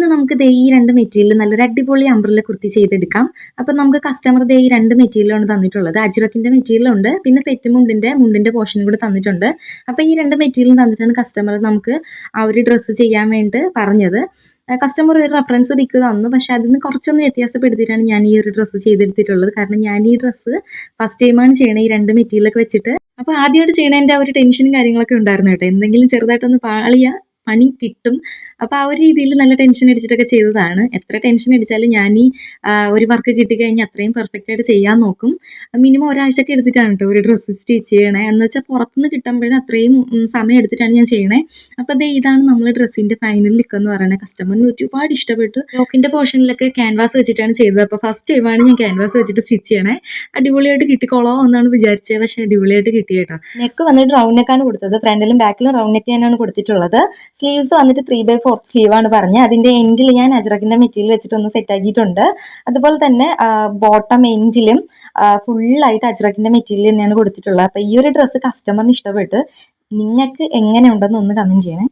ഇന്ന് നമുക്ക് ദേ ഈ 2 മെറ്റീരിയൽ നല്ലൊരു അടിപൊളി അംബ്രല്ല കുർത്തി ചെയ്തെടുക്കാം. അപ്പം നമുക്ക് കസ്റ്റമർ ദേ ഈ 2 മെറ്റീരിയലാണ് തന്നിട്ടുള്ളത്. അജ്രക്കിന്റെ മെറ്റീരിയൽ ഉണ്ട്, പിന്നെ സെറ്റ് മുണ്ടിന്റെ പോർഷനും കൂടെ തന്നിട്ടുണ്ട്. അപ്പം ഈ 2 മെറ്റീരിയലും തന്നിട്ടാണ് കസ്റ്റമർ നമുക്ക് ആ ഒരു ഡ്രസ്സ് ചെയ്യാൻ വേണ്ടി പറഞ്ഞത്. കസ്റ്റമർ ഒരു റെഫറൻസ് പിക്ക് തന്നു, പക്ഷെ അതിന് കുറച്ചൊന്ന് വ്യത്യാസപ്പെടുത്തിയിട്ടാണ് ഞാൻ ഈ ഒരു ഡ്രസ്സ് ചെയ്തെടുത്തിട്ടുള്ളത്. കാരണം ഞാൻ ഈ ഡ്രസ്സ് ഫസ്റ്റ് ടൈമാണ് ചെയ്യണത് ഈ 2 മെറ്റീരിയലൊക്കെ വെച്ചിട്ട്. അപ്പോൾ ആദ്യമായിട്ട് ചെയ്യണതിൻ്റെ ആ ഒരു ടെൻഷനും കാര്യങ്ങളൊക്കെ ഉണ്ടായിരുന്നു കേട്ടോ. എന്തെങ്കിലും ചെറുതായിട്ടൊന്ന് പണി കിട്ടും. അപ്പോൾ ആ ഒരു രീതിയിൽ നല്ല ടെൻഷൻ അടിച്ചിട്ടൊക്കെ ചെയ്തതാണ്. എത്ര ടെൻഷൻ അടിച്ചാലും ഞാൻ ഈ ഒരു വർക്ക് കിട്ടിക്കഴിഞ്ഞാൽ അത്രയും പെർഫെക്റ്റ് ആയിട്ട് ചെയ്യാൻ നോക്കും. മിനിമം ഒരാഴ്ചയൊക്കെ എടുത്തിട്ടാണ് കേട്ടോ ഒരു ഡ്രസ്സ് സ്റ്റിച്ച് ചെയ്യണേ. എന്ന് വെച്ചാൽ പുറത്തുനിന്ന് കിട്ടുമ്പോഴും അത്രയും സമയം എടുത്തിട്ടാണ് ഞാൻ ചെയ്യണേ. അപ്പോൾ ദേ ഇതാണ് നമ്മൾ ഡ്രസ്സിൻ്റെ ഫൈനൽ ലുക്ക് എന്ന് പറയുന്നത്. കസ്റ്റമറിന് ഒരുപാട് ഇഷ്ടപ്പെട്ടു. യോക്കിൻ്റെ പോർഷനിലൊക്കെ ക്യാൻവാസ് വെച്ചിട്ടാണ് ചെയ്തത്. അപ്പോൾ ഫസ്റ്റ് ടൈമാണ് ഞാൻ ക്യാൻവാസ് വെച്ചിട്ട് സ്റ്റിച്ച് ചെയ്യണേ. അടിപൊളിയായിട്ട് കിട്ടിക്കോളോ എന്നാണ് വിചാരിച്ചത്, പക്ഷേ അടിപൊളിയായിട്ട് കിട്ടി കേട്ടോ. നെക്ക് വന്നിട്ട് റൗണ്ട് നെക്കാണ് കൊടുത്തത്. ഫ്രണ്ടിലും ബാക്കിലും റൗണ്ട് നെക്ക് തന്നെയാണ് കൊടുത്തിട്ടുള്ളത്. സ്ലീവ്സ് വന്നിട്ട് 3/4 സ്ലീവാണ് പറഞ്ഞത്. അതിൻ്റെ എൻഡിൽ ഞാൻ അജ്രക്കിൻ്റെ മെറ്റീരിയൽ വെച്ചിട്ടൊന്ന് സെറ്റ് ആക്കിയിട്ടുണ്ട്. അതുപോലെ തന്നെ ബോട്ടം എൻഡിലും ഫുള്ളായിട്ട് അജ്രക്കിൻ്റെ മെറ്റീരിയൽ തന്നെയാണ് കൊടുത്തിട്ടുള്ളത്. അപ്പോൾ ഈ ഒരു ഡ്രസ്സ് കസ്റ്റമറിന് ഇഷ്ടപ്പെട്ട്. നിങ്ങൾക്ക് എങ്ങനെ ഉണ്ടെന്ന് ഒന്ന് കമൻറ്റ് ചെയ്യണേ.